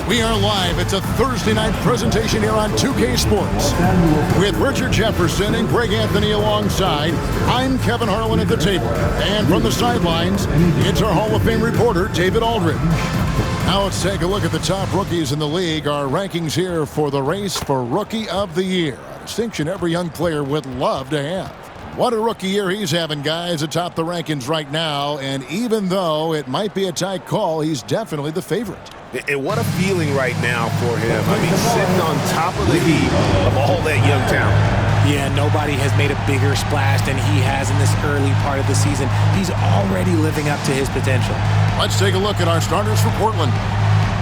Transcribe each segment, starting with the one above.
We are live. It's a Thursday night presentation here on 2K Sports. With Richard Jefferson and Greg Anthony alongside, I'm Kevin Harlan at the table. And from the sidelines, it's our Hall of Fame reporter, David Aldridge. Now let's take a look at the top rookies in the league. Our rankings here for the race for Rookie of the Year. A distinction every young player would love to have. What a rookie year he's having, guys, atop the rankings right now. And even though it might be a tight call, he's definitely the favorite. And what a feeling right now for him. I mean, sitting on top of the heap of all that young talent. Yeah, nobody has made a bigger splash than he has in this early part of the season. He's already living up to his potential. Let's take a look at our starters for Portland.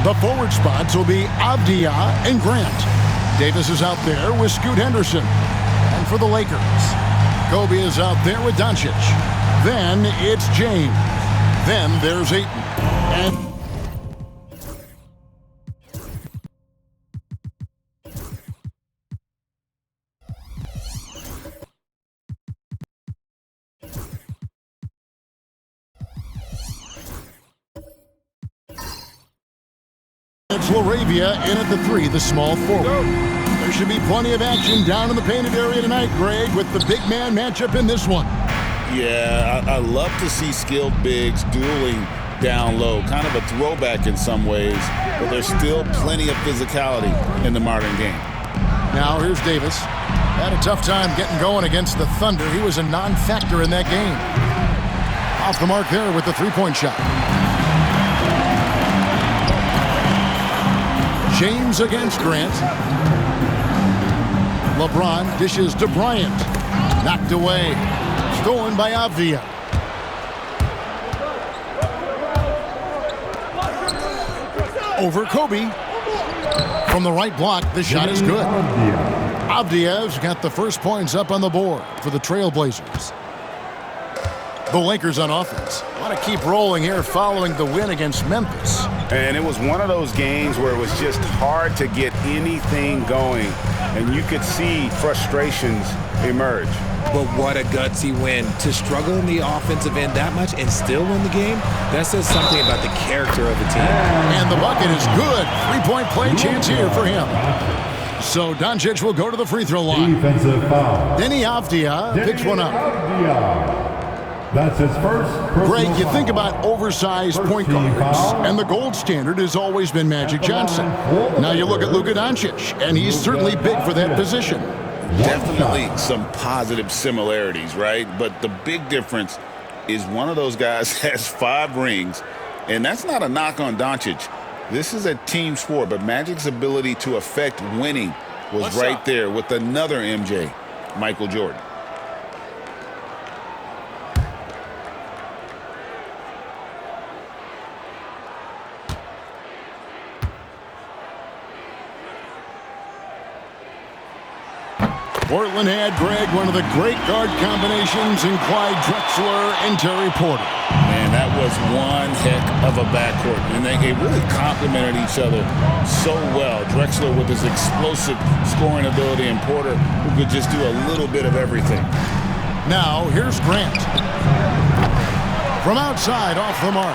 The forward spots will be Avdia and Grant. Davis is out there with Scoot Henderson. And for the Lakers, Kobe is out there with Doncic. Then it's James. Then there's Ayton. And it's Laravia in at the 3, the small forward. There should be plenty of action down in the painted area tonight, Greg, with the big man matchup in this one. Yeah, I love to see skilled bigs dueling down low. Kind of a throwback in some ways, but there's still plenty of physicality in the modern game. Now here's Davis. Had a tough time getting going against the Thunder. He was a non-factor in that game. Off the mark there with the three-point shot. James against Grant. LeBron dishes to Bryant. Knocked away. Stolen by Avdia. Over Kobe. From the right block, the shot is good. Avdia's got the first points up on the board for the TrailBlazers. The Lakers on offense want to keep rolling here following the win against Memphis. And it was one of those games where it was just hard to get anything going, and you could see frustrations emerge. But what a gutsy win. To struggle in the offensive end that much and still win the game, that says something about the character of the team. And the bucket is good. Three-point play chance here for him. So Doncic will go to the free throw line. Defensive foul. Denny Avdia picks one up. That's his first. Greg, you think about oversized point guards, and the gold standard has always been Magic Johnson. Now you look at Luka Doncic, and he's certainly big for that position. Definitely some positive similarities, right? But the big difference is one of those guys has 5 rings, and that's not a knock on Doncic. This is a team sport, but Magic's ability to affect winning was right there with another MJ, Michael Jordan. Portland had, Greg, one of the great guard combinations in Clyde Drexler and Terry Porter. Man, that was one heck of a backcourt. And they really complemented each other so well. Drexler with his explosive scoring ability and Porter who could just do a little bit of everything. Now, here's Grant. From outside, off the mark.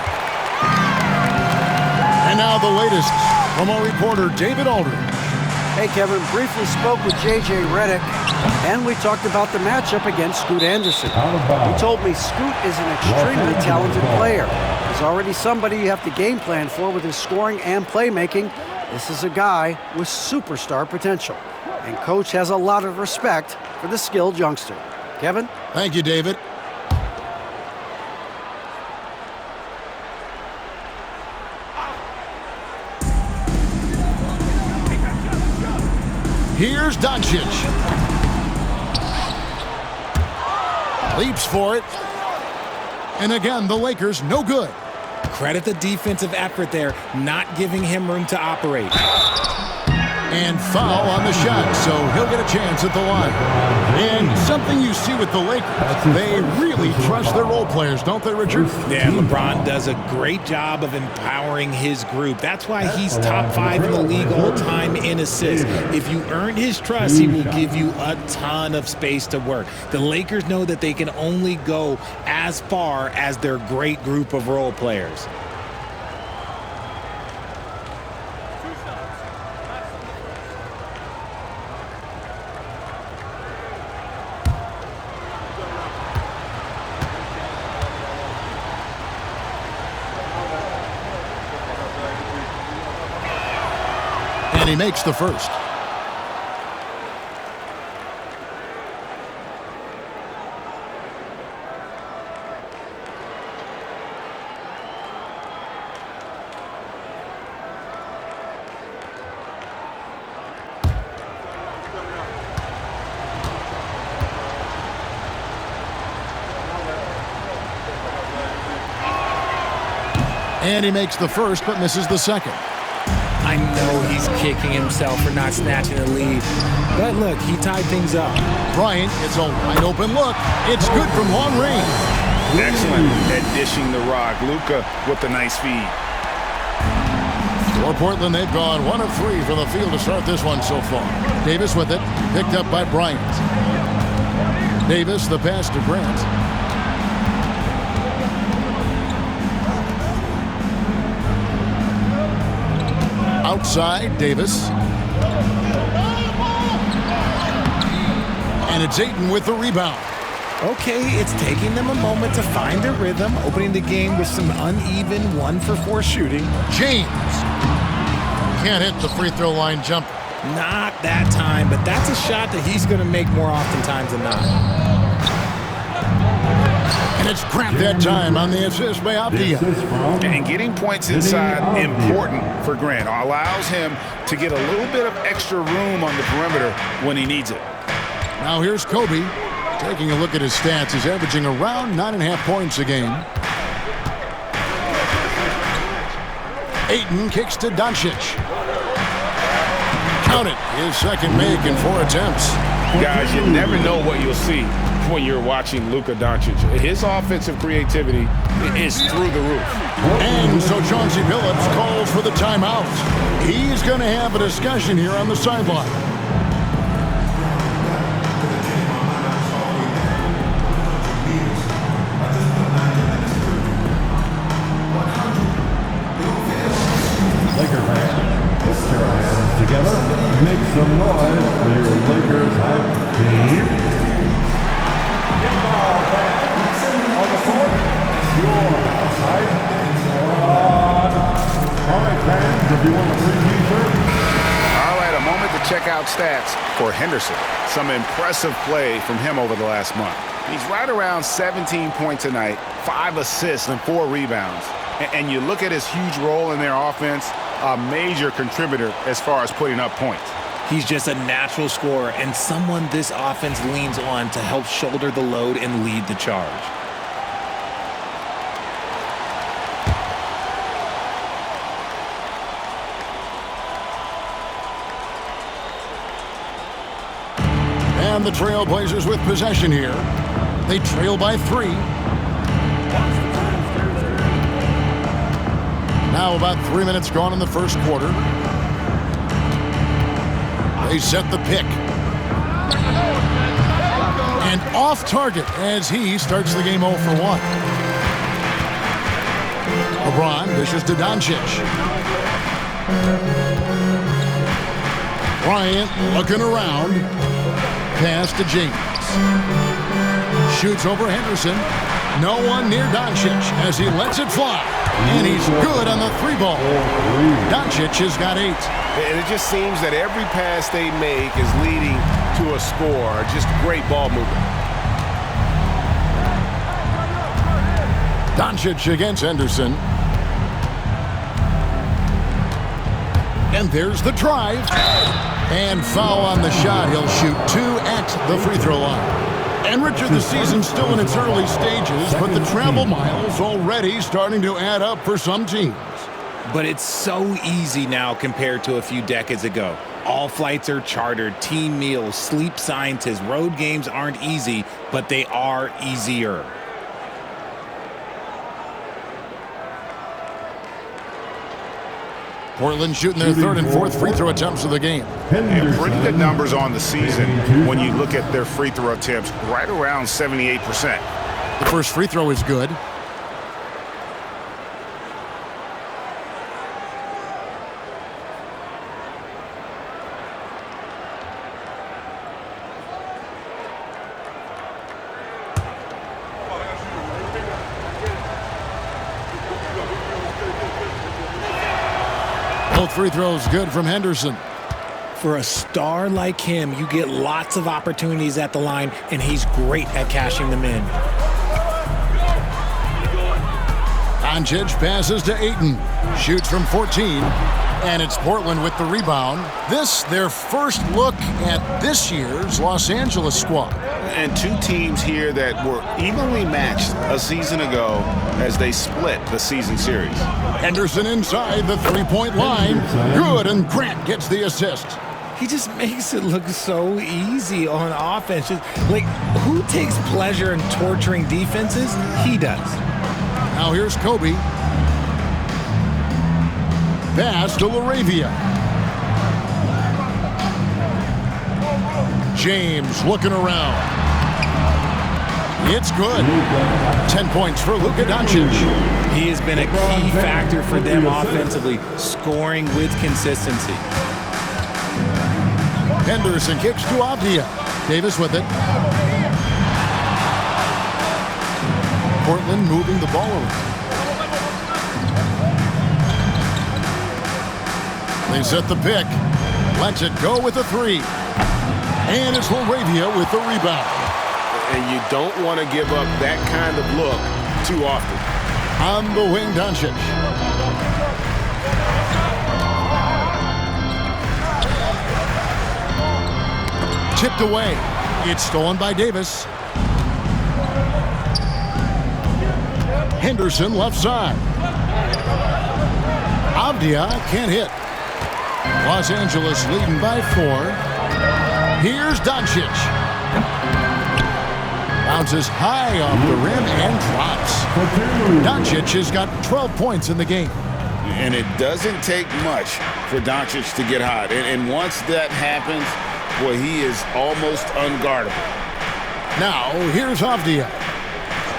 And now the latest from our reporter, David Aldridge. Hey, Kevin, briefly spoke with J.J. Redick, and we talked about the matchup against Scoot Henderson. He told me Scoot is an extremely talented player. He's already somebody you have to game plan for with his scoring and playmaking. This is a guy with superstar potential, and Coach has a lot of respect for the skilled youngster. Kevin? Thank you, David. Here's Doncic. Leaps for it. And again, the Lakers no good. Credit the defensive effort there, not giving him room to operate. And foul on the shot, so he'll get a chance at the line. And something you see with the Lakers, they really trust their role players, don't they, Richard? Yeah, LeBron does a great job of empowering his group. That's why he's top 5 in the league all time in assists. If you earn his trust, he will give you a ton of space to work. The Lakers know that they can only go as far as their great group of role players. And he makes the first. And he makes the first, but misses the second. I know he's kicking himself for not snatching the lead. But look, he tied things up. Bryant gets a wide open look. It's good from long range. Excellent at dishing the rock. Luka with the nice feed. For Portland, they've gone 1 of 3 from the field to start this one so far. Davis with it, picked up by Bryant. Davis, the pass to Grant. Outside, Davis. And it's Ayton with the rebound. Okay, it's taking them a moment to find their rhythm, opening the game with some uneven 1-for-4 shooting. James can't hit the free throw line jumper. Not that time, but that's a shot that he's going to make more oftentimes than not. And it's Grant that time on the assist by Avdia. And getting points inside important for Grant. Allows him to get a little bit of extra room on the perimeter when he needs it. Now here's Kobe. Taking a look at his stats, he's averaging around 9.5 points a game. Ayton kicks to Doncic. Count it. His second make in 4 attempts. Guys, you never know what you'll see when you're watching Luka Doncic. His offensive creativity is through the roof. And so Chauncey Billups calls for the timeout. He's going to have a discussion here on the sideline. Laker fans, put your hands together. Make some noise for your Lakers hype team. On the court, your outside. All right, fans, if you want a free t-shirt. All right, a moment to check out stats for Henderson. Some impressive play from him over the last month. He's right around 17 points a night, 5 assists and 4 rebounds. And you look at his huge role in their offense, a major contributor as far as putting up points. He's just a natural scorer and someone this offense leans on to help shoulder the load and lead the charge. And the TrailBlazers with possession here. They trail by 3. Now about 3 minutes gone in the first quarter. They set the pick. And off target as he starts the game 0 for 1. LeBron dishes to Doncic. Bryant looking around. Pass to James. Shoots over Henderson. No one near Doncic as he lets it fly. And he's good on the 3-ball. Doncic has got 8. And it just seems that every pass they make is leading to a score. Just great ball movement. Doncic against Henderson. And there's the drive. And foul on the shot. He'll shoot 2 at the free throw line. And Richard, the season's still in its early stages, but the travel miles already starting to add up for some teams. But it's so easy now compared to a few decades ago. All flights are chartered, team meals, sleep scientists. Road games aren't easy, but they are easier. Portland shooting their 3rd and 4th free throw attempts of the game. And pretty good numbers on the season when you look at their free throw attempts, right around 78%. The first free throw is good. Both free throws good from Henderson. For a star like him, you get lots of opportunities at the line, and he's great at cashing them in. Doncic passes to Ayton. Shoots from 14. And it's Portland with the rebound. This, their first look at this year's Los Angeles squad. And two teams here that were evenly matched a season ago as they split the season series. Henderson inside the three-point line. Good, and Grant gets the assist. He just makes it look so easy on offense. Like, who takes pleasure in torturing defenses? He does. Now here's Kobe. Pass to LaRavia. James looking around. It's good. 10 points for Luka Doncic. He has been a key factor for them offensively, scoring with consistency. Henderson kicks to Avdia. Davis with it. Portland moving the ball around. They set the pick. Lets it go with a three. And it's LaRavia with the rebound. And you don't want to give up that kind of look too often. On the wing, Doncic. Tipped away. It's stolen by Davis. Henderson left side. Avdia can't hit. Los Angeles leading by 4. Here's Doncic. Bounces high off the rim and drops. Doncic has got 12 points in the game. And it doesn't take much for Doncic to get hot. And once that happens, boy, he is almost unguardable. Now, here's Avdia.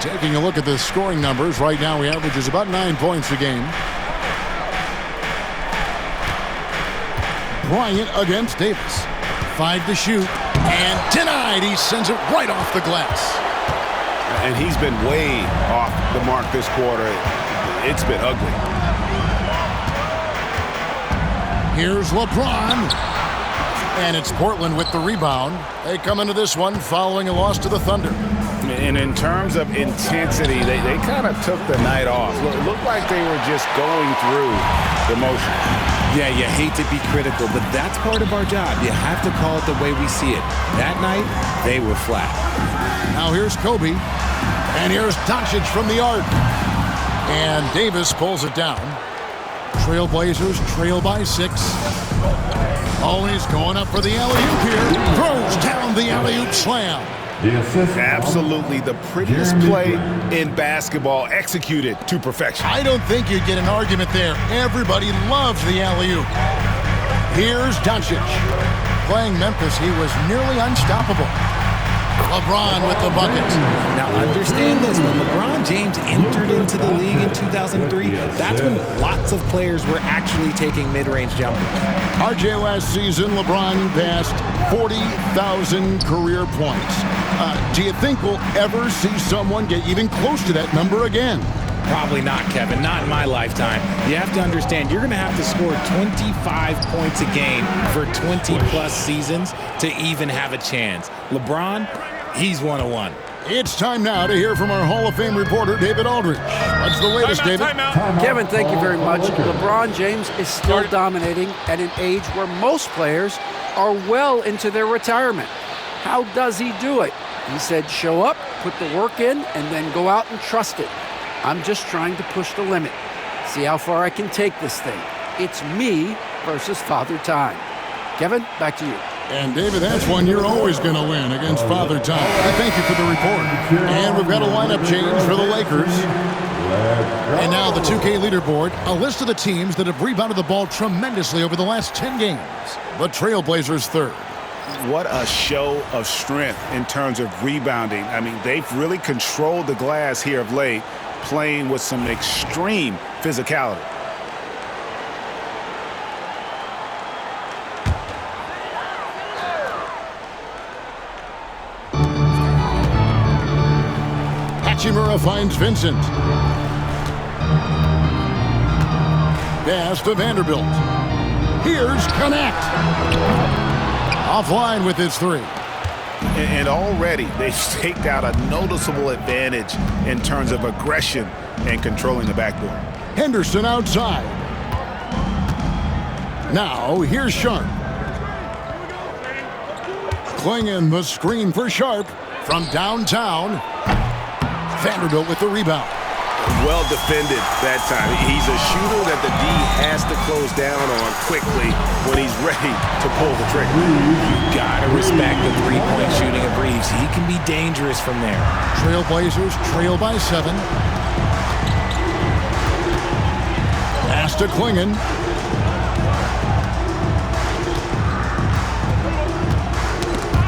Taking a look at the scoring numbers, right now he averages about 9 points a game. Bryant against Davis. 5 to shoot. And denied. He sends it right off the glass. And he's been way off the mark this quarter. It's been ugly. Here's LeBron. And it's Portland with the rebound. They come into this one following a loss to the Thunder. And in terms of intensity, they kind of took the night off. It looked like they were just going through the motions. Yeah, you hate to be critical, but that's part of our job. You have to call it the way we see it. That night, they were flat. Now here's Kobe. And here's Doncic from the arc. And Davis pulls it down. TrailBlazers trail by 6. Always going up for the alley-oop here. Throws down the alley-oop slam. Absolutely the prettiest play in basketball, executed to perfection. I don't think you'd get an argument there. Everybody loves the alley-oop. Here's Doncic. Playing Memphis, he was nearly unstoppable. LeBron with the bucket. Now understand this, when LeBron James entered into the league in 2003, that's when lots of players were actually taking mid-range jumpers. RJ last season, LeBron passed 40,000 career points. Do you think we'll ever see someone get even close to that number again? Probably not, Kevin. Not in my lifetime. You have to understand, you're going to have to score 25 points a game for 20-plus seasons to even have a chance. LeBron, he's 101. It's time now to hear from our Hall of Fame reporter, David Aldridge. What's the latest, David? Kevin, thank you very much. LeBron James is still dominating at an age where most players are well into their retirement. How does he do it? He said, show up, put the work in, and then go out and trust it. I'm just trying to push the limit. See how far I can take this thing. It's me versus Father Time. Kevin, back to you. And David, that's one you're always going to win against Father Time. I thank you for the report. And we've got a lineup change for the Lakers. And now the 2K leaderboard, a list of the teams that have rebounded the ball tremendously over the last 10 games. The TrailBlazers third. What a show of strength in terms of rebounding. I mean, they've really controlled the glass here of late, playing with some extreme physicality. Hachimura finds Vincent. Pass to Vanderbilt. Here's Connect. Offline with his three. And already they've staked out a noticeable advantage in terms of aggression and controlling the backboard. Henderson outside. Now here's Sharp. Clinging the screen for Sharp from downtown. Vanderbilt with the rebound. Well defended that time. He's a shooter that the D has to close down on quickly when he's ready to pull the trigger. You gotta respect the three-point shooting of Reeves. He can be dangerous from there. TrailBlazers trail by 7. Pass to Klingon.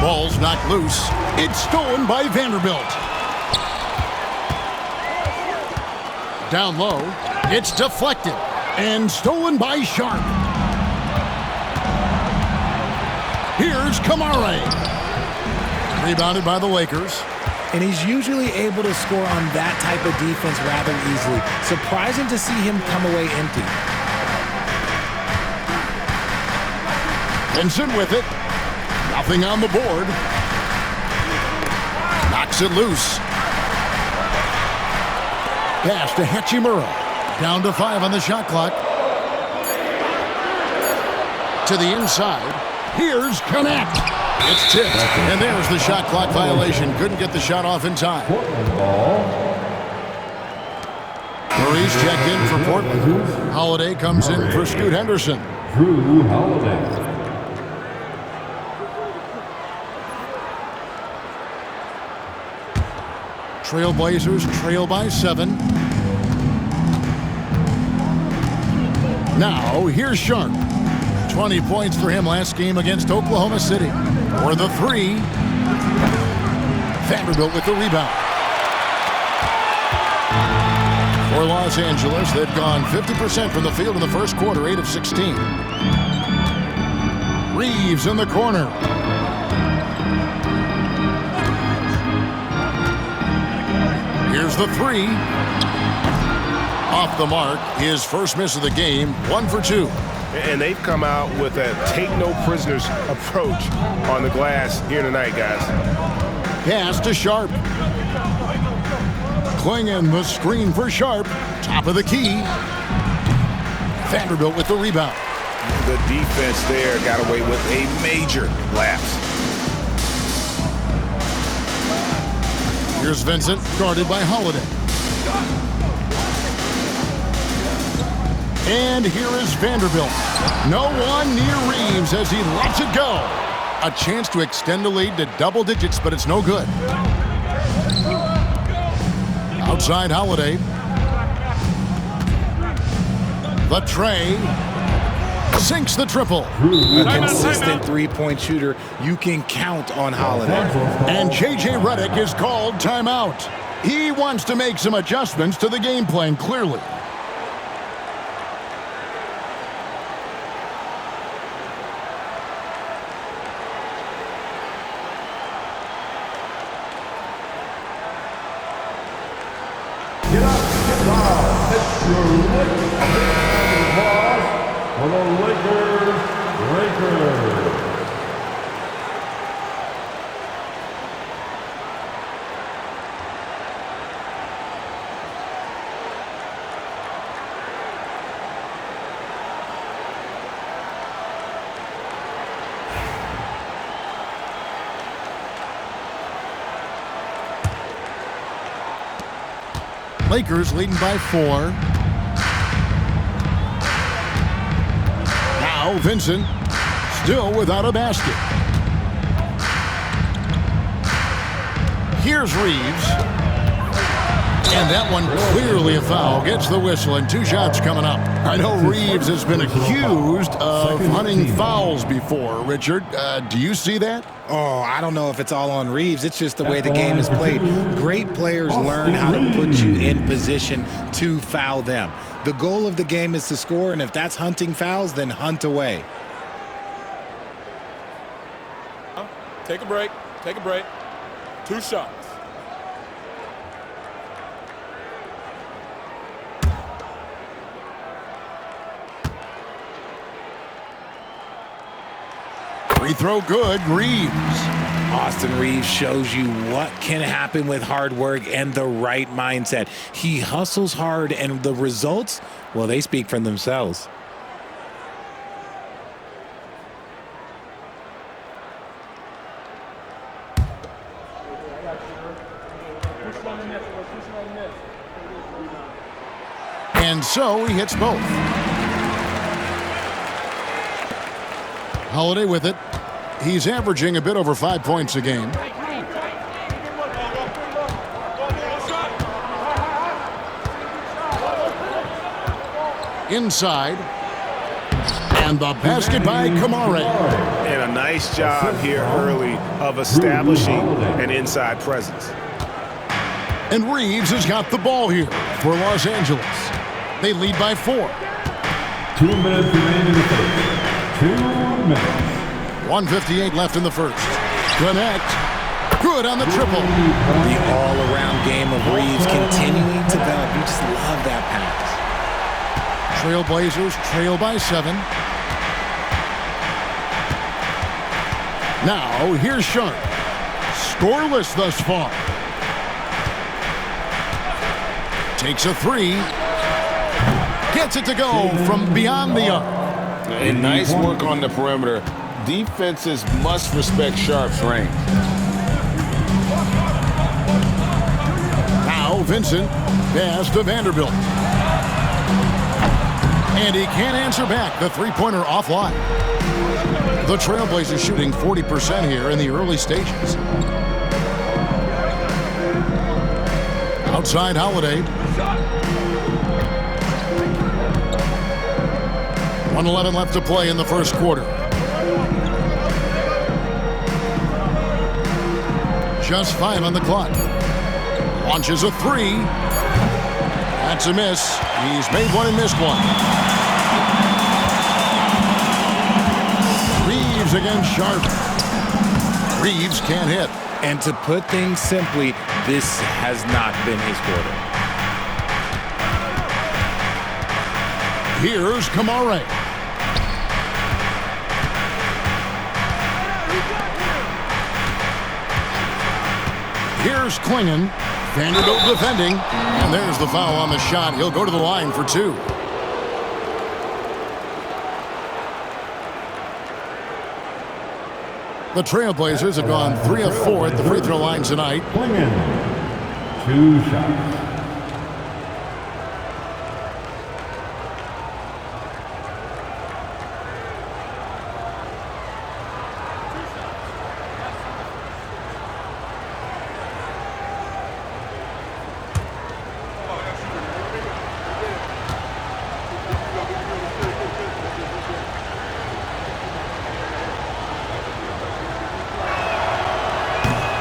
Ball's knocked loose. It's stolen by Vanderbilt. Down low. It's deflected and stolen by Sharp. Here's Kamare. Rebounded by the Lakers. And he's usually able to score on that type of defense rather easily. Surprising to see him come away empty. Vincent with it. Nothing on the board. Knocks it loose. Pass to Hachimura. Down to 5 on the shot clock. To the inside. Here's Connect. It's tipped. And there's the shot clock violation. Couldn't get the shot off in time. Murray's checked in for Portland. Holiday comes in for Scoot Henderson. Drew Holiday. TrailBlazers trail by 7. Now, here's Sharp. 20 points for him last game against Oklahoma City. For the 3. Vanderbilt with the rebound. For Los Angeles, they've gone 50% from the field in the first quarter, 8 of 16. Reeves in the corner. Here's the 3. Off the mark, his first miss of the game, 1 for 2. And they've come out with a take-no-prisoners approach on the glass here tonight, guys. Pass to Sharp. Clinging the screen for Sharp. Top of the key. Vanderbilt with the rebound. The defense there got away with a major lapse. Here's Vincent, guarded by Holiday. And here is Vanderbilt. No one near Reeves as he lets it go. A chance to extend the lead to double digits, but it's no good. Outside Holiday. The tray. Sinks the triple. A consistent three-point shooter. You can count on Holiday. And J.J. Redick is called timeout. He wants to make some adjustments to the game plan, clearly. Get up, get down. It's your Lakers. For the Lakers. Lakers leading by 4. Now Vincent still without a basket. Here's Reeves. And that one clearly a foul. Gets the whistle and 2 shots coming up. I know Reeves has been accused of hunting fouls before. Richard, do you see that? Oh, I don't know if it's all on Reeves. It's just the way the game is played. Great players learn how to put you in position to foul them. The goal of the game is to score, and if that's hunting fouls, then hunt away. Take a break. Take a break. 2 shots. Free throw good, Reeves. Austin Reeves shows you what can happen with hard work and the right mindset. He hustles hard, and the results, well, they speak for themselves. And so he hits both. Holiday with it. He's averaging a bit over 5 points a game. Inside. And the basket by Kamare. And a nice job here early of establishing an inside presence. And Reeves has got the ball here for Los Angeles. They lead by 4. 2 minutes remaining in the first. 2 minutes. 1:58 left in the first. Connect. Good on the triple. The all-around game of Reeves continuing to develop. You just love that pass. TrailBlazers trail by 7. Now, here's Sharp. Scoreless thus far. Takes a 3. Gets it to go from beyond the arc. And nice work on the perimeter. Defenses must respect Sharp's range. Now Vincent, pass to Vanderbilt. And he can't answer back. The three-pointer offline. The TrailBlazers shooting 40% here in the early stages. Outside Holiday. 1:11 left to play in the first quarter. Just 5 on the clock. Launches a 3. That's a miss. He's made one and missed one. Reeves against Sharp. Reeves can't hit. And to put things simply, this has not been his quarter. Here's Kamare. Here's Klingon. Vanderbilt defending. And there's the foul on the shot. He'll go to the line for 2. The TrailBlazers have gone 3 of 4 at the free throw line tonight. Klingon. 2 shots.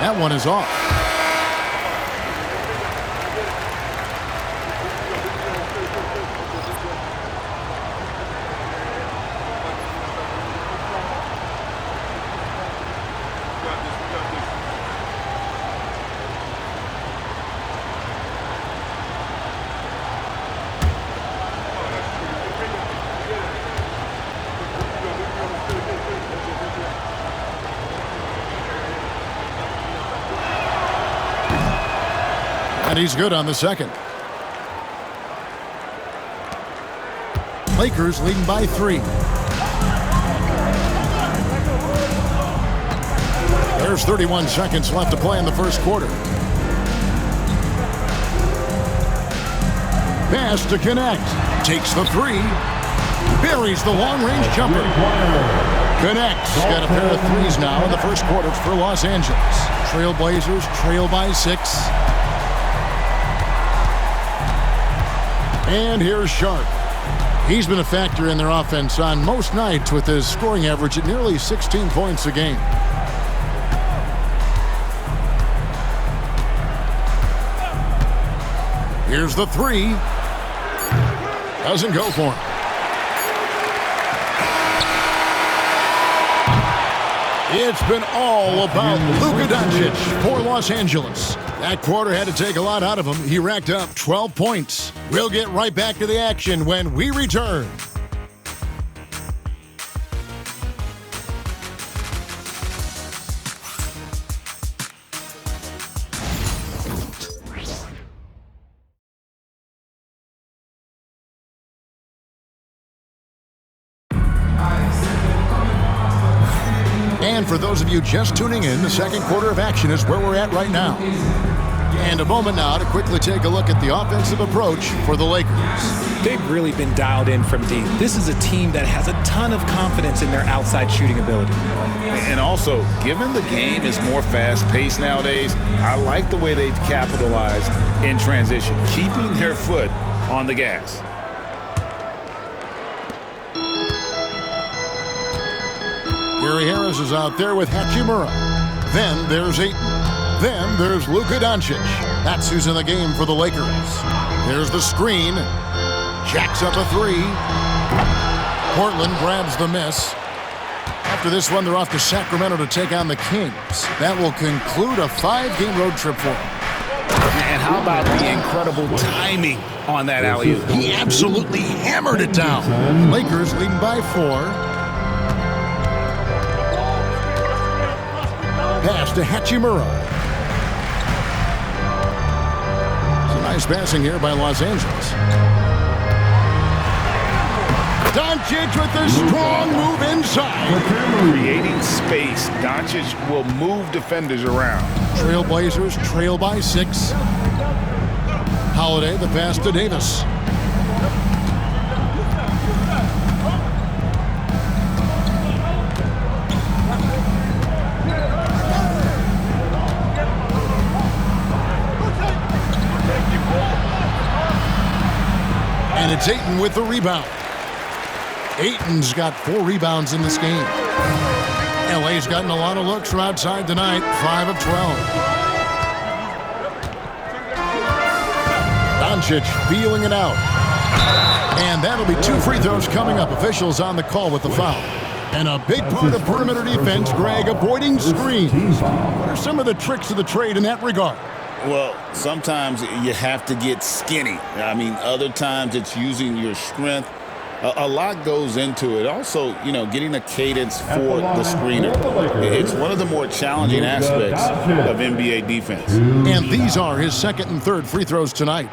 That one is off. And he's good on the second. Lakers leading by 3. There's 31 seconds left to play in the first quarter. Pass to connect. Takes the 3. Buries the long-range jumper. Connects. Got a pair of 3s now in the first quarter for Los Angeles. TrailBlazers trail by 6. And here's Sharp. He's been a factor in their offense on most nights with his scoring average at nearly 16 points a game. Here's the 3. Doesn't go for him. It's been all about Luka Doncic for Los Angeles. That quarter had to take a lot out of him. He racked up 12 points. We'll get right back to the action when we return. And for those of you just tuning in, the second quarter of action is where we're at right now. And a moment now to quickly take a look at the offensive approach for the Lakers. They've really been dialed in from deep. This is a team that has a ton of confidence in their outside shooting ability. And also, given the game is more fast-paced nowadays, I like the way they've capitalized in transition, keeping their foot on the gas. Gary Harris is out there with Hachimura. Then there's Ayton. Then there's Luka Doncic. That's who's in the game for the Lakers. There's the screen. Jacks up a three. Portland grabs the miss. After this one, they're off to Sacramento to take on the Kings. That will conclude a 5-game road trip for them. And how about the incredible timing on that alley-oop? He absolutely hammered it down. Lakers leading by 4. Pass to Hachimura. It's a nice passing here by Los Angeles. Doncic with a strong move inside. Creating space, Doncic will move defenders around. TrailBlazers trail by 6. Holiday, the pass to Davis. And it's Ayton with the rebound. Ayton's got 4 rebounds in this game. LA's gotten a lot of looks from outside tonight, 5 of 12. Doncic feeling it out. And that'll be 2 free throws coming up. Officials on the call with the foul. And a big part of perimeter defense, Greg, avoiding screens. What are some of the tricks of the trade in that regard? Well, sometimes you have to get skinny. I mean, other times it's using your strength. A lot goes into it. Also, getting a cadence for the screener. It's one of the more challenging aspects of NBA defense. And these are his second and third free throws tonight.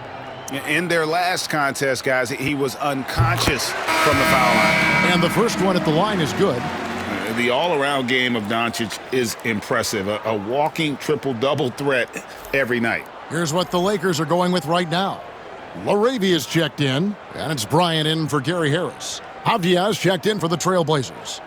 In their last contest, guys, he was unconscious from the foul line. And the first one at the line is good. The all-around game of Doncic is impressive. A walking triple-double threat every night. Here's what the Lakers are going with right now. Laravia's checked in, and it's Bryant in for Gary Harris. Avdia's checked in for the TrailBlazers.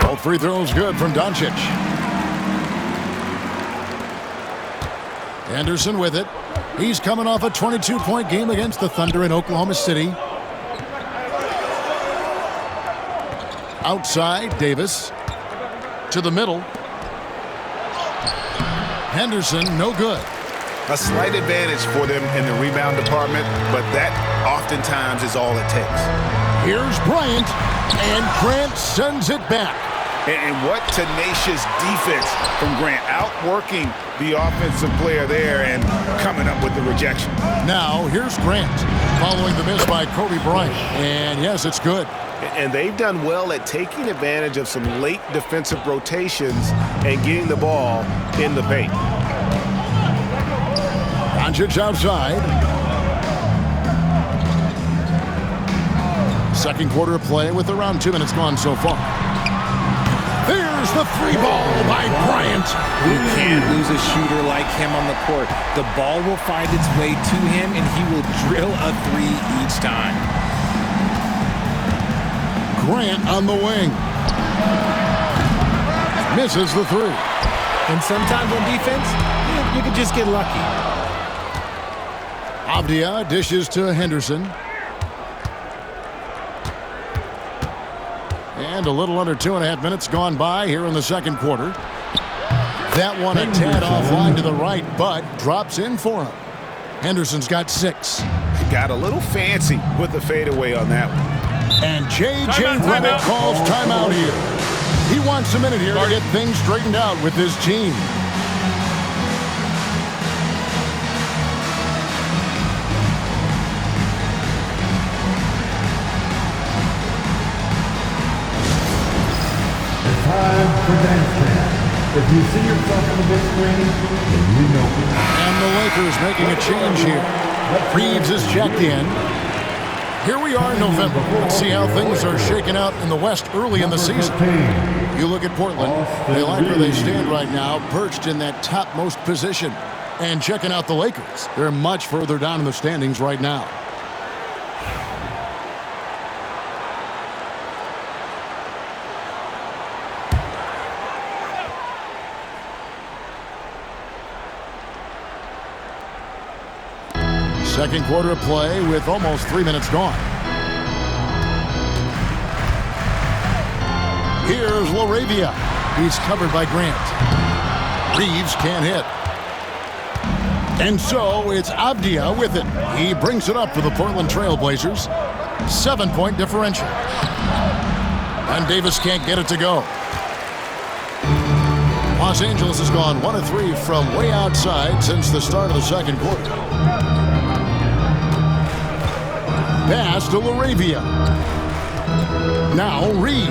Both free throws good from Doncic. Anderson with it. He's coming off a 22-point game against the Thunder in Oklahoma City. Outside, Davis. To the middle. Henderson, no good. A slight advantage for them in the rebound department, but that oftentimes is all it takes. Here's Bryant, and Grant sends it back. And what tenacious defense from Grant, outworking the offensive player there and coming up with the rejection. Now, here's Grant, following the miss by Kobe Bryant. And yes, it's good. And they've done well at taking advantage of some late defensive rotations and getting the ball in the paint. Doncic outside. Second quarter of play with around 2 minutes gone so far. There's the 3-ball by Bryant. You can't lose a shooter like him on the court. The ball will find its way to him, and he will drill a 3 each time. Grant on the wing. Misses the 3. And sometimes on defense, you can just get lucky. Avdia dishes to Henderson. And a little under 2.5 minutes gone by here in the second quarter. That one a tad offline to the right, but drops in for him. Henderson's got 6. Got a little fancy with the fadeaway on that one. And J.J. Redick calls timeout here. He wants a minute here to get things straightened out with his team. Time for dance camp. If you see yourself on the big screen, then you know it. And the Lakers making a change here. Reeves is checked in. Here we are in November. Let's see how things are shaking out in the West early in the season. You look at Portland. They like where they stand right now, perched in that topmost position. And checking out the Lakers. They're much further down in the standings right now. Second quarter of play with almost 3 minutes gone. Here's LaRavia. He's covered by Grant. Reeves can't hit. And so it's Avdia with it. He brings it up for the Portland TrailBlazers. 7-point differential. And Davis can't get it to go. Los Angeles has gone 1 of 3 from way outside since the start of the second quarter. Pass to LaRavia. Now Reeves.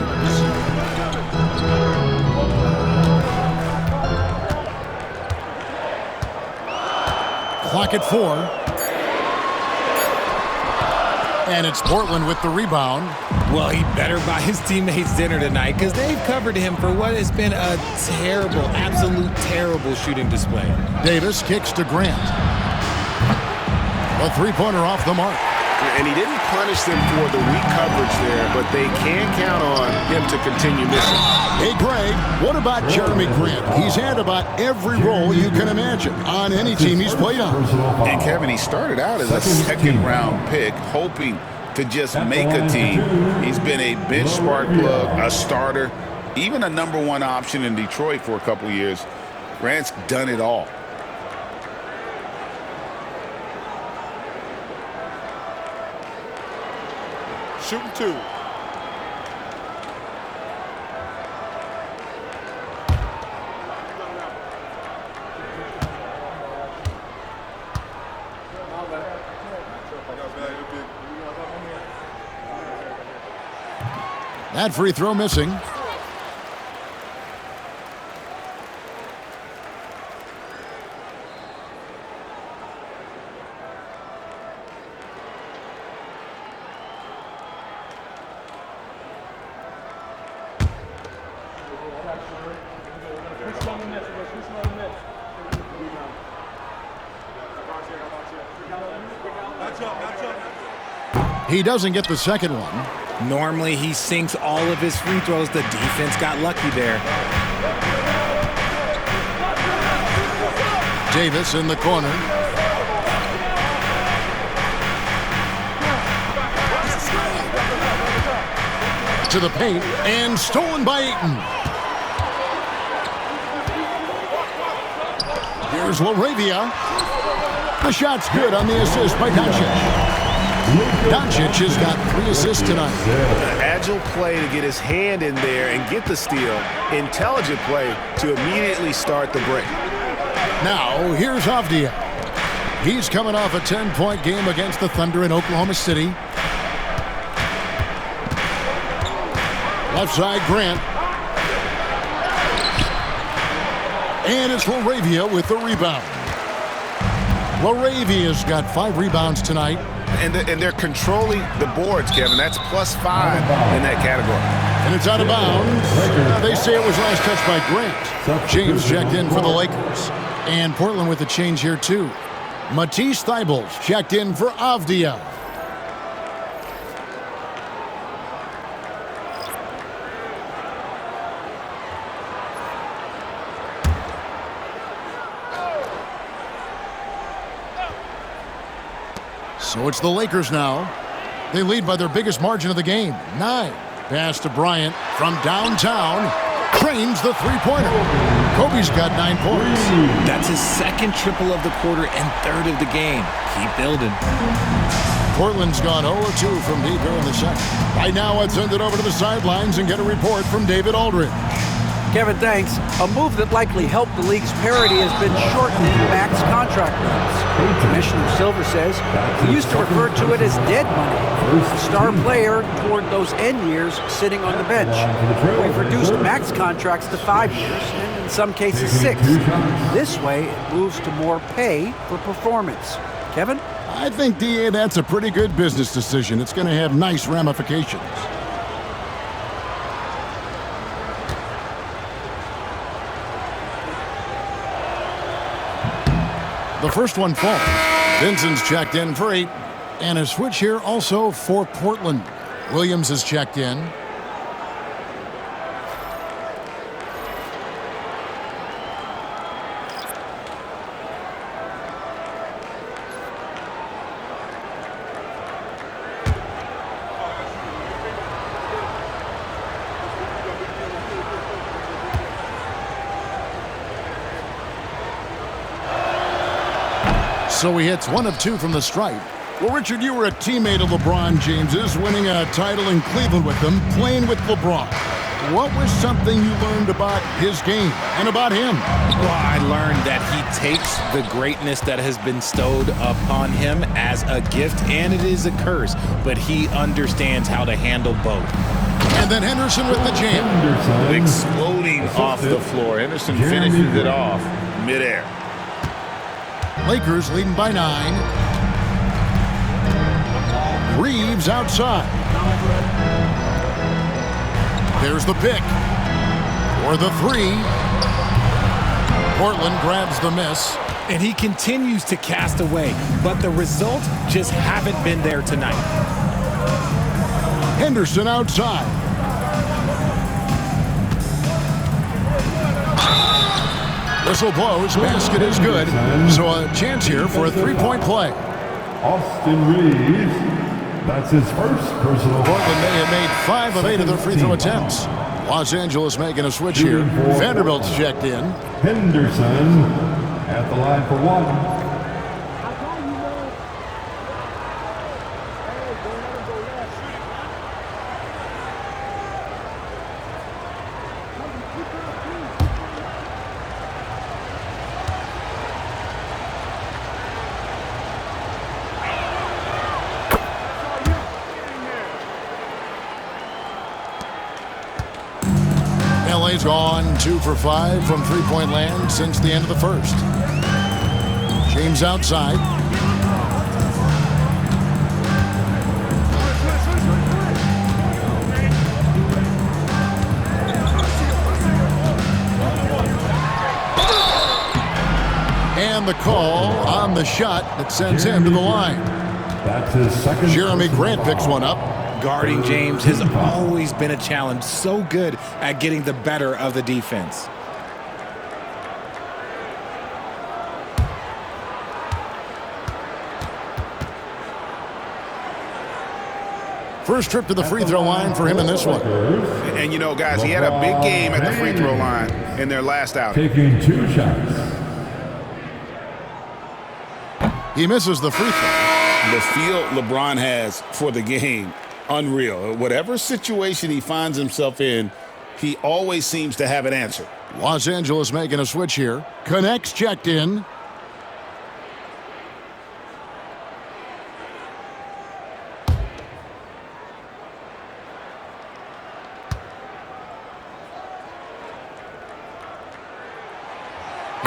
Clock at 4. And it's Portland with the rebound. Well, he better buy his teammates dinner tonight because they've covered him for what has been a terrible, absolute terrible shooting display. Davis kicks to Grant. A three-pointer off the mark. And he didn't punish them for the weak coverage there, but they can count on him to continue missing. Hey, Greg, what about Jeremy Grant? He's had about every role you can imagine on any team he's played on. And Kevin, he started out as a second-round pick, hoping to just make a team. He's been a bench spark plug, a starter, even a number 1 option in Detroit for a couple years. Grant's done it all. Shooting 2. That free throw missing. He doesn't get the second one. Normally, he sinks all of his free throws. The defense got lucky there. Davis in the corner. To the paint and stolen by Ayton. Here's LaRavia. The shot's good on the assist by Doncic. Doncic has got 3 assists tonight. An agile play to get his hand in there and get the steal. Intelligent play to immediately start the break. Now, here's Avdia. He's coming off a 10-point game against the Thunder in Oklahoma City. Left side, Grant. And it's LaRavia with the rebound. LaRavia's got 5 rebounds tonight. And they're controlling the boards, Kevin. That's +5 in that category. And it's out of bounds. They say it was last touched by Grant. James checked in for the Lakers. And Portland with a change here, too. Matisse Thybulle's checked in for Avdia. So it's the Lakers now. They lead by their biggest margin of the game, 9. Pass to Bryant from downtown. Cranes the three-pointer. Kobe's got 9 points. That's his second triple of the quarter and 3rd of the game. Keep building. Portland's gone 0-2 from deep here in the second. Right now, let's send it over to the sidelines and get a report from David Aldridge. Kevin, thanks. A move that likely helped the league's parity has been shortening max contract limits. Commissioner Silver says he used to refer to it as dead money. A star player toward those end years sitting on the bench. We've reduced max contracts to 5 years, and in some cases 6. This way, it moves to more pay for performance. Kevin? I think, DA, that's a pretty good business decision. It's going to have nice ramifications. The first one falls. Vincent's checked in for 8. And a switch here also for Portland. Williams is checked in. So he hits 1 of 2 from the stripe. Well, Richard, you were a teammate of LeBron James's, winning a title in Cleveland with him, playing with LeBron. What was something you learned about his game and about him? Well, I learned that he takes the greatness that has been bestowed upon him as a gift, and it is a curse, but he understands how to handle both. And then Henderson with the jam. Exploding off the floor. Henderson finishes it off midair. Lakers leading by 9. Reeves outside. There's the pick. For the 3. Portland grabs the miss. And he continues to cast away, but the results just haven't been there tonight. Henderson outside. Whistle blows, basket is good. So a chance here for a 3-point play. Austin Reeves, that's his first personal. Portland may have made 5 of 8 of their free throw attempts. Los Angeles making a switch here. Vanderbilt's checked in. Henderson at the line for 1. LA's gone 2 for 5 from three-point land since the end of the first. James outside. And the call on the shot that sends him to the line. That's his second. Jeremy Grant picks one up. Guarding James has always been a challenge. So good at getting the better of the defense. First trip to the free throw line for him in this one. And, you know, guys, he had a big game at the free throw line in their last outing. Taking 2 shots. He misses the free throw. The feel LeBron has for the game, unreal. Whatever situation he finds himself in, he always seems to have an answer. Los Angeles making a switch here. Connects checked in.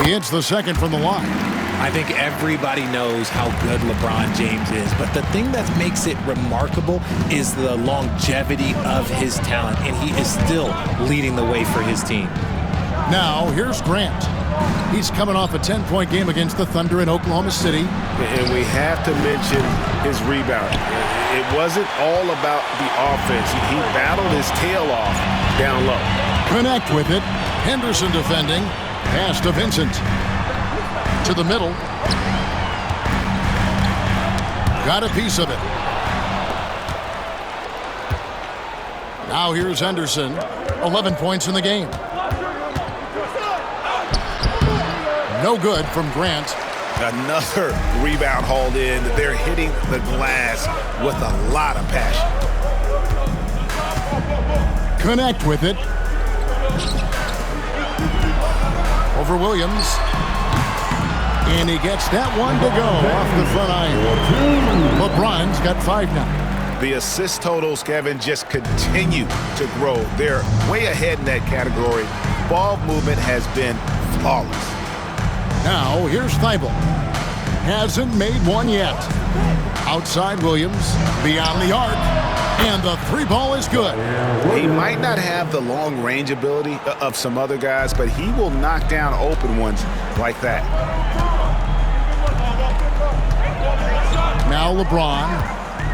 He hits the second from the line. I think everybody knows how good LeBron James is, but the thing that makes it remarkable is the longevity of his talent, and he is still leading the way for his team. Now, here's Grant. He's coming off a 10-point game against the Thunder in Oklahoma City. And we have to mention his rebound. It wasn't all about the offense. He battled his tail off down low. Connect with it. Henderson defending. Pass to Vincent. To the middle. Got a piece of it. Now here's Henderson. 11 points in the game. No good from Grant. Another rebound hauled in. They're hitting the glass with a lot of passion. Connect with it. Over Williams. And he gets that one to go off the front iron. LeBron's got 5 now. The assist totals, Kevin, just continue to grow. They're way ahead in that category, ball movement has been flawless. Now, here's Thibault. Hasn't made one yet. Outside Williams, beyond the arc, and the three ball is good. He might not have the long range ability of some other guys, but he will knock down open ones like that. Now LeBron,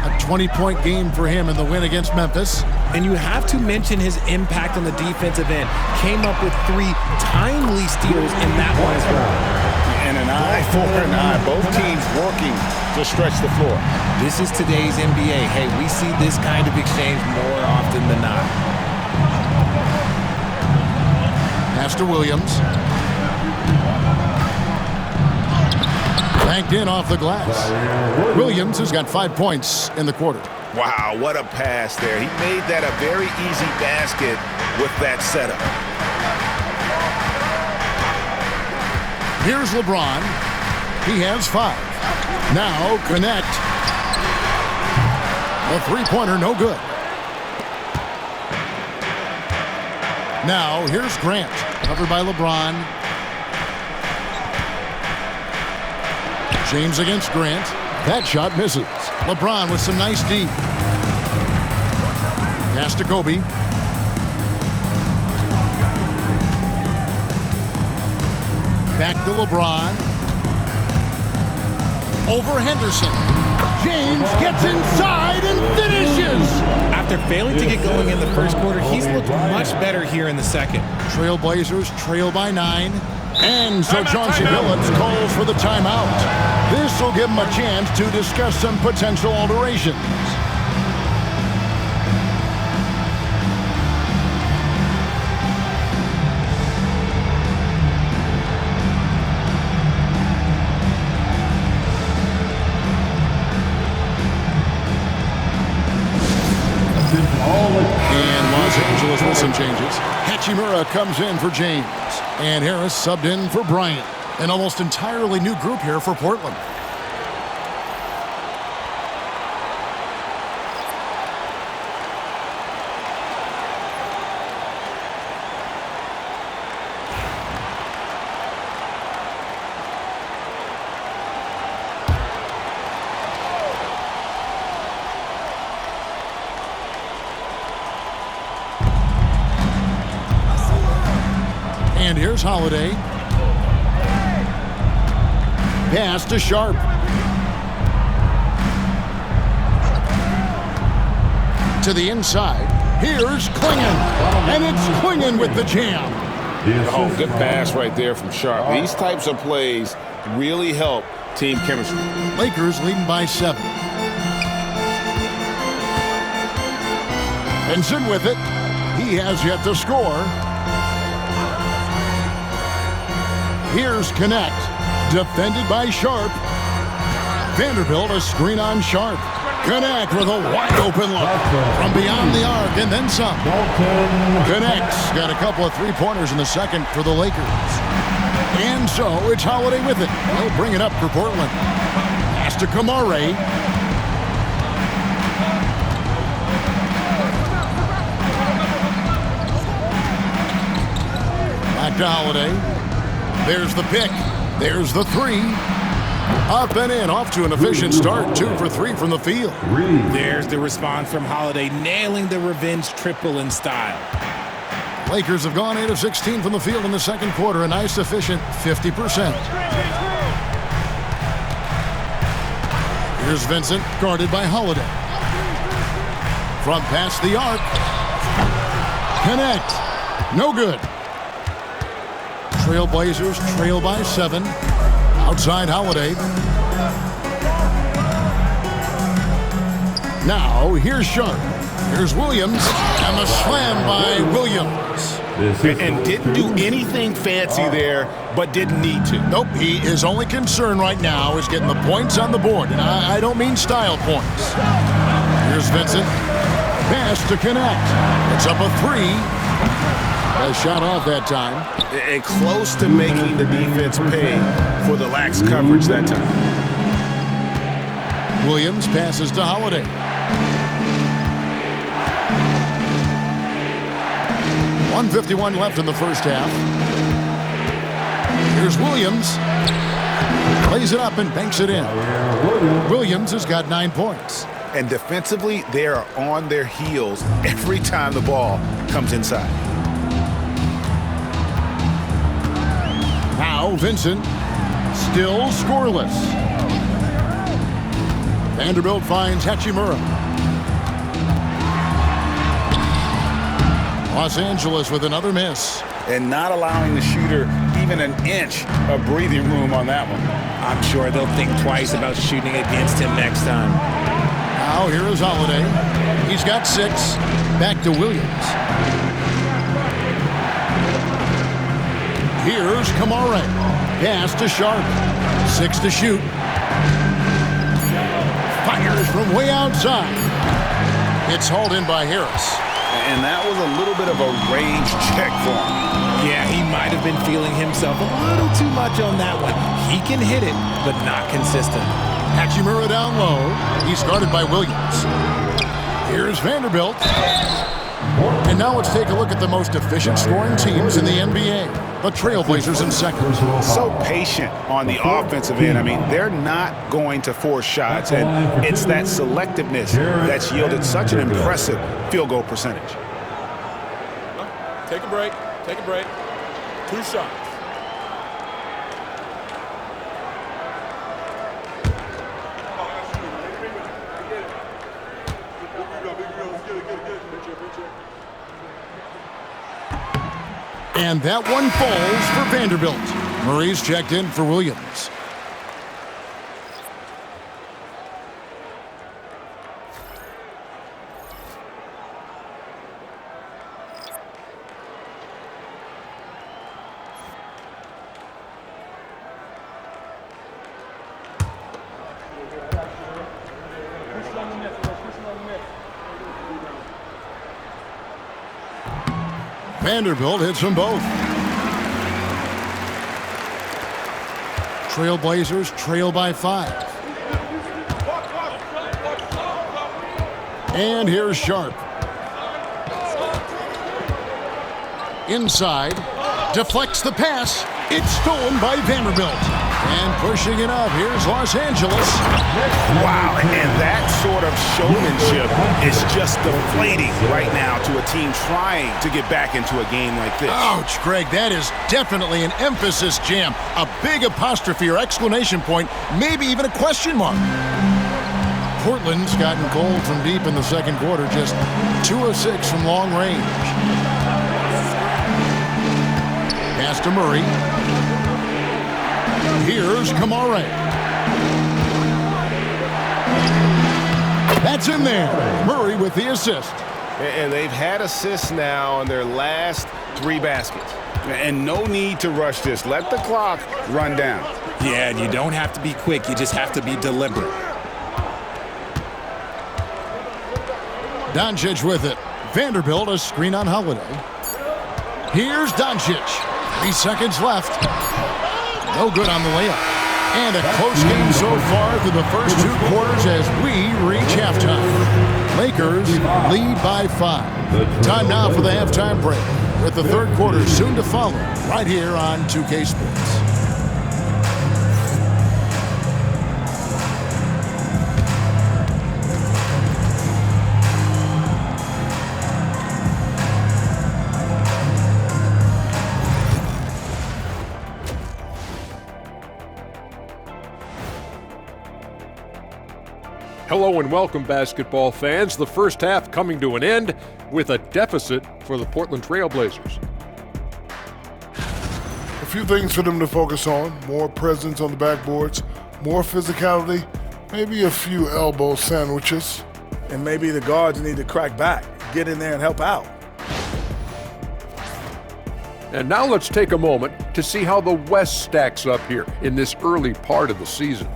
a 20-point game for him in the win against Memphis. And you have to mention his impact on the defensive end. Came up with 3 timely steals in that one as well. And an eye for an eye. Both teams working to stretch the floor. This is today's NBA. Hey, we see this kind of exchange more often than not. Pass to Williams. Banked in off the glass. Williams has got 5 points in the quarter. Wow, what a pass there. He made that a very easy basket with that setup. Here's LeBron. He has 5. Now connect. The three-pointer, no good. Now here's Grant. Covered by LeBron. James against Grant. That shot misses. LeBron with some nice D. Pass to Kobe. Back to LeBron. Over Henderson. James gets inside and finishes. After failing to get going in the first quarter, he's looked much better here in the second. TrailBlazers trail by 9. And so Chauncey Billups calls for the timeout. This will give him a chance to discuss some potential alterations. And Los Angeles with some changes. Hachimura comes in for James. And Harris subbed in for Bryant. An almost entirely new group here for Portland. And here's Holiday. Pass to Sharp. To the inside. Here's Klingon. And it's Klingon with the jam. Oh, good pass right there from Sharp. These types of plays really help team chemistry. Lakers leading by 7. Benson with it. He has yet to score. Here's Connect. Defended by Sharp. Vanderbilt a screen on Sharp. Connect with a wide open look from beyond the arc and then some. Connect's got a couple of three-pointers in the second for the Lakers. And so it's Holiday with it. He'll bring it up for Portland. Pass to Kamare. Back to Holiday. There's the pick. There's the 3. Up and in, off to an efficient start. 2 for 3 from the field. There's the response from Holiday, nailing the revenge triple in style. Lakers have gone 8 of 16 from the field in the second quarter. A nice, efficient 50%. Here's Vincent, guarded by Holiday. Front past the arc. Connect. No good. TrailBlazers trail by 7. Outside Holiday. Now, here's Sharp. Here's Williams. And the slam by Williams. And didn't do anything fancy there, but didn't need to. Nope, his only concern right now is getting the points on the board. And I don't mean style points. Here's Vincent. Pass to Connect. It's up a 3. A shot off that time. And close to making the defense pay for the lax coverage that time. Williams passes to Holiday. 1:51 left in the first half. Here's Williams. Plays it up and banks it in. Williams has got 9 points. And defensively, they are on their heels every time the ball comes inside. Now Vincent, still scoreless. Vanderbilt finds Hachimura. Los Angeles with another miss. And not allowing the shooter even an inch of breathing room on that one. I'm sure they'll think twice about shooting against him next time. Now here is Holiday. He's got 6. Back to Williams. Here's Kamara. Pass to Sharp. 6 to shoot. Fires from way outside. It's hauled in by Harris. And that was a little bit of a range check for him. Yeah, he might have been feeling himself a little too much on that one. He can hit it, but not consistent. Hachimura down low. He's guarded by Williams. Here's Vanderbilt. And now let's take a look at the most efficient scoring teams in the NBA. The TrailBlazers in second. So patient on the offensive end. I mean, they're not going to force shots, and it's that selectiveness that's yielded such an impressive field goal percentage. Take a break. Take a break. 2 shots. And that one falls for Vanderbilt. Murray's checked in for Williams. Vanderbilt hits them both. TrailBlazers trail by 5. And here's Sharp. Inside. Deflects the pass. It's stolen by Vanderbilt. And pushing it up, here's Los Angeles. Wow, and that sort of showmanship is just deflating right now to a team trying to get back into a game like this. Ouch, Greg, that is definitely an emphasis jam. A big apostrophe or exclamation point, maybe even a question mark. Portland's gotten cold from deep in the second quarter, just 2 of 6 from long range. Pass to Murray. Here's Kamara. That's in there. Murray with the assist. And they've had assists now on their last 3 baskets. And no need to rush this. Let the clock run down. Yeah, and you don't have to be quick. You just have to be deliberate. Doncic with it. Vanderbilt a screen on Holiday. Here's Doncic. 3 seconds left. No good on the layup. And a close game so far through the first 2 quarters as we reach halftime. Lakers lead by 5. Time now for the halftime break, with the third quarter soon to follow right here on 2K Sports. Hello and welcome, basketball fans. The first half coming to an end with a deficit for the Portland TrailBlazers. A few things for them to focus on. More presence on the backboards, more physicality, maybe a few elbow sandwiches. And maybe the guards need to crack back, get in there and help out. And now let's take a moment to see how the West stacks up here in this early part of the season.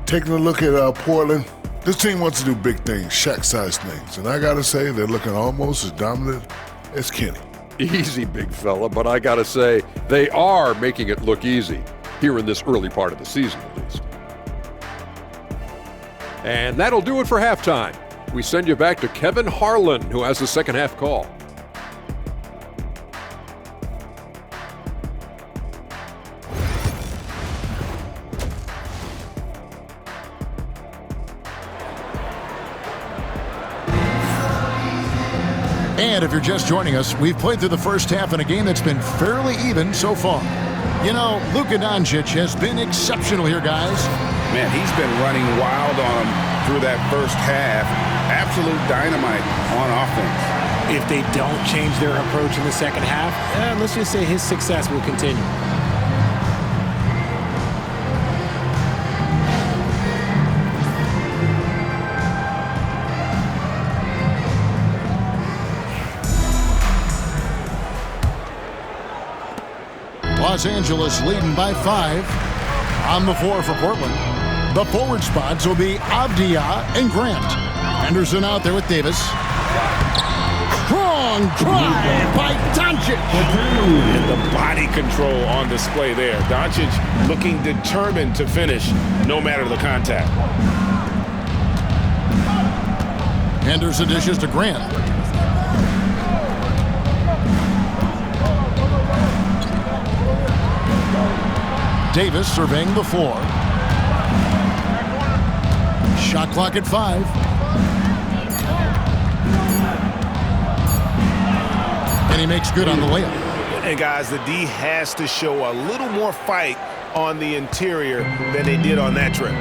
Taking a look at Portland, this team wants to do big things, Shaq-sized things. And I got to say, they're looking almost as dominant as Kenny. Easy, big fella, but I got to say, they are making it look easy here in this early part of the season, at least. And that'll do it for halftime. We send you back to Kevin Harlan, who has the second half call. And if you're just joining us, we've played through the first half in a game that's been fairly even so far. You know, Luka Doncic has been exceptional here, guys. Man, he's been running wild on him through that first half. Absolute dynamite on offense. If they don't change their approach in the second half, let's just say his success will continue. Los Angeles leading by 5 on the floor for Portland. The forward spots will be Avdia and Grant. Henderson out there with Davis. Strong drive by Doncic. And the body control on display there. Doncic looking determined to finish no matter the contact. Henderson dishes to Grant. Davis surveying the floor. Shot clock at 5. And he makes good on the layup. And guys, the D has to show a little more fight on the interior than they did on that trip.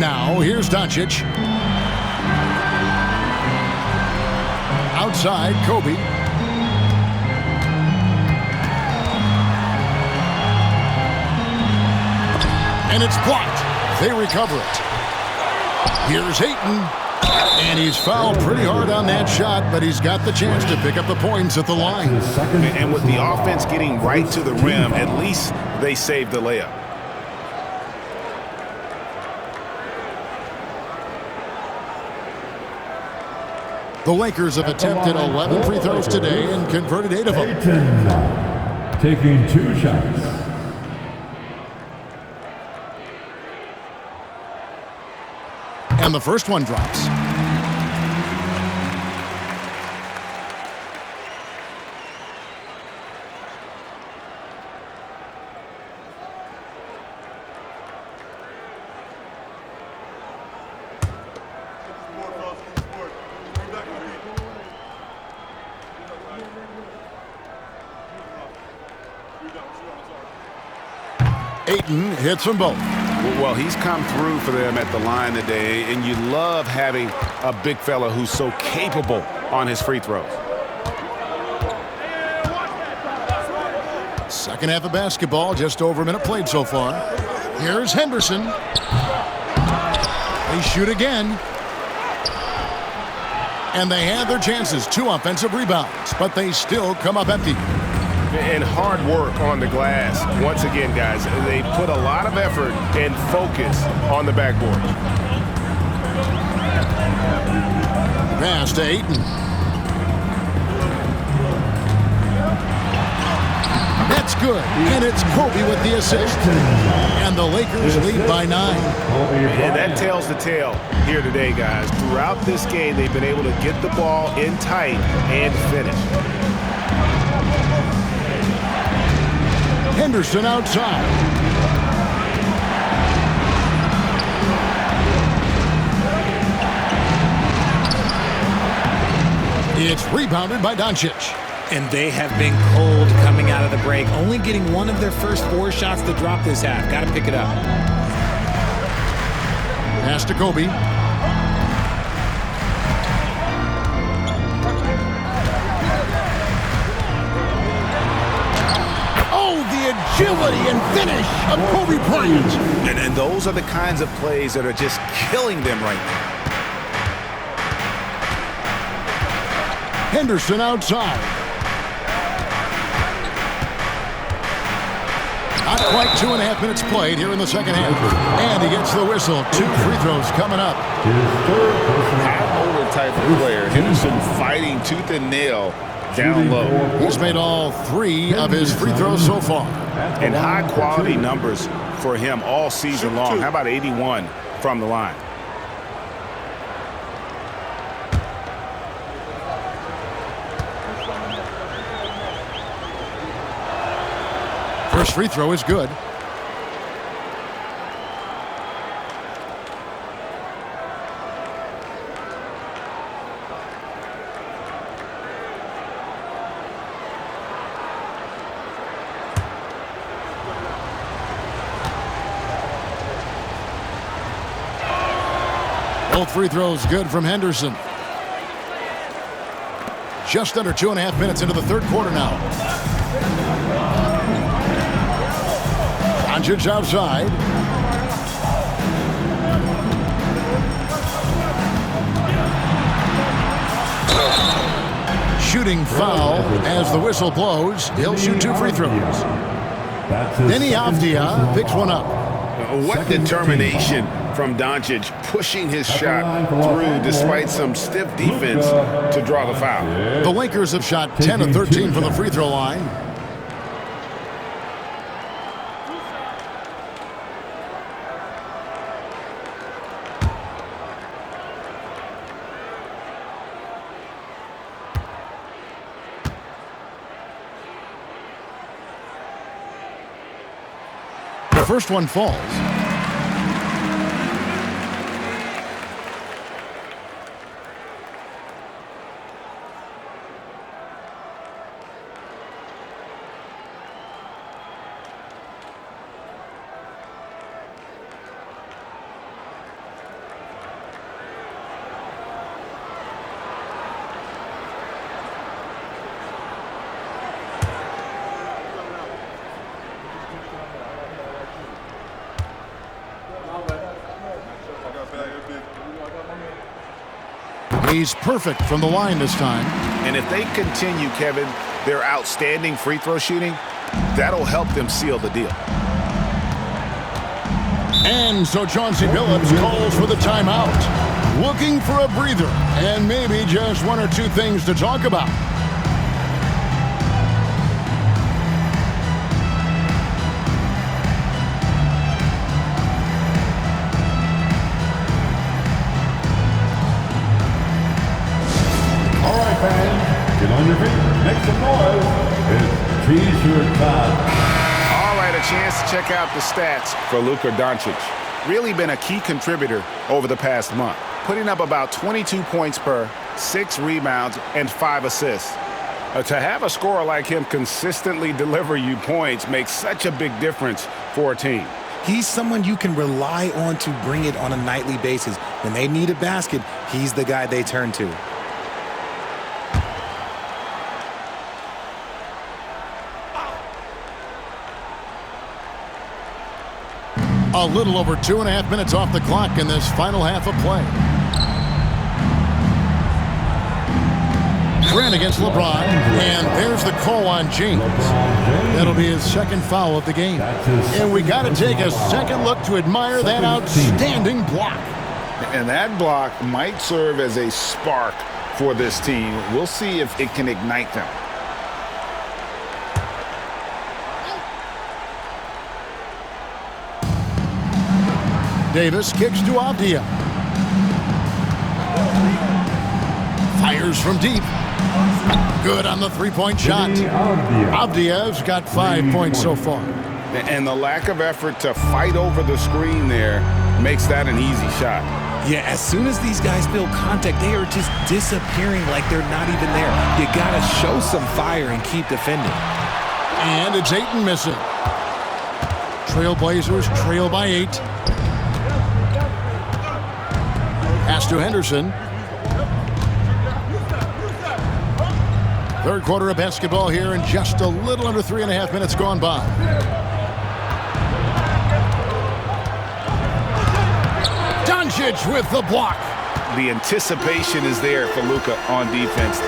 Now, here's Doncic. Outside, Kobe. And it's blocked. They recover it. Here's Ayton. And he's fouled pretty hard on that shot, but he's got the chance to pick up the points at the line. And with the offense getting right to the rim, at least they saved the layup. The Lakers have attempted 11 free throws today and converted 8 of them. Ayton taking 2 shots. And the first one drops. Ayton hits them both. Well, he's come through for them at the line today, and you love having a big fella who's so capable on his free throws. Second half of basketball, just over a minute played so far. Here's Henderson. They shoot again. And they had their chances, 2 offensive rebounds, but they still come up empty. And hard work on the glass. Once again, guys, they put a lot of effort and focus on the backboard. Pass to Ayton. That's good. And it's Kobe with the assist. And the Lakers lead by 9. And that tells the tale here today, guys. Throughout this game, they've been able to get the ball in tight and finish. Henderson outside. It's rebounded by Doncic. And they have been cold coming out of the break, only getting one of their first 4 shots to drop this half. Got to pick it up. Pass to Kobe. Agility and finish of Kobe Bryant. And those are the kinds of plays that are just killing them right now. Henderson outside. Not quite 2.5 minutes played here in the second half. And he gets the whistle. 2 free throws coming up. High roller type of player. Henderson fighting tooth and nail down low. He's made all 3 of his free throws so far. And high-quality numbers for him all season long. How about 81 from the line? First free throw is good. Both free throws good from Henderson. Just under 2.5 minutes into the third quarter now. Doncic outside. Shooting foul as the whistle blows. He'll shoot 2 free throws. Denny Avdia picks one up. What determination from Doncic, pushing his shot through despite some stiff defense to draw the foul. The Lakers have shot 10 of 13 from the free throw line. The first one falls. He's perfect from the line this time. And if they continue, Kevin, their outstanding free throw shooting, that'll help them seal the deal. And so Chauncey Billups calls for the timeout. Looking for a breather and maybe just 1 or 2 things to talk about. Get on your feet, make some noise. It's T-shirt time. All right, a chance to check out the stats for Luka Doncic. Really been a key contributor over the past month, putting up about 22 points per, 6 rebounds, and 5 assists. To have a scorer like him consistently deliver you points makes such a big difference for a team. He's someone you can rely on to bring it on a nightly basis. When they need a basket, he's the guy they turn to. A little over 2.5 minutes off the clock in this final half of play. Grant against LeBron, and there's the call on James. That'll be his second foul of the game. And we got to take a second look to admire that outstanding block. And that block might serve as a spark for this team. We'll see if it can ignite them. Davis kicks to Avdia. Fires from deep. Good on the three-point shot. Avdia's got 5 points so far. And the lack of effort to fight over the screen there makes that an easy shot. Yeah, as soon as these guys feel contact, they are just disappearing like they're not even there. You got to show some fire and keep defending. And it's Ayton missing. TrailBlazers trail by 8. Pass to Henderson. Third quarter of basketball here, and just a little under 3.5 minutes gone by. Doncic with the block. The anticipation is there for Luka on defense.